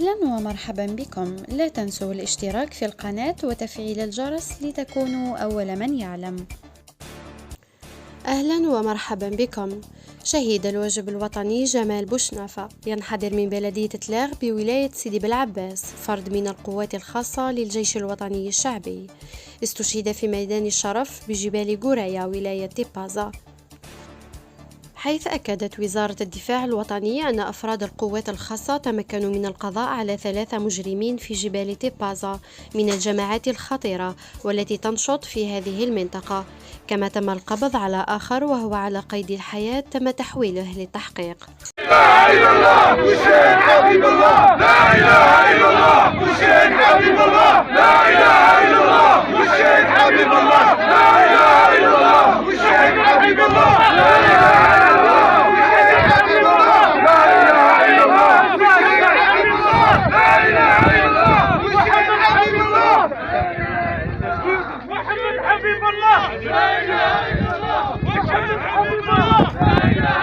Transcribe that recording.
أهلا ومرحبا بكم. لا تنسوا الاشتراك في القناة وتفعيل الجرس لتكونوا أول من يعلم. أهلا ومرحبا بكم. شهيد الواجب الوطني جمال بوشنافة ينحدر من بلدية تلاغ بولاية سيدي بالعباس، فرد من القوات الخاصة للجيش الوطني الشعبي. استشهد في ميدان الشرف بجبال قرية ولاية تيبازا، حيث أكدت وزارة الدفاع الوطني أن أفراد القوات الخاصة تمكنوا من القضاء على 3 مجرمين في جبال تيبازا من الجماعات الخطيرة والتي تنشط في هذه المنطقة، كما تم القبض على آخر وهو على قيد الحياة تم تحويله للتحقيق. لا إله إلا الله حسين حبيب الله، لا إله إلا الله حسين حبيب الله، لا إله إلا الله حسين حبيب الله، لا إله إلا الله حسين حبيب الله، لا إله إلا الله حسين حبيب الله، لا إله إلا الله حسين حبيب الله، لا إله إلا الله حسين حبيب الله، محمد حبيب الله، لا إله إلا الله محمد حبيب الله، لا إله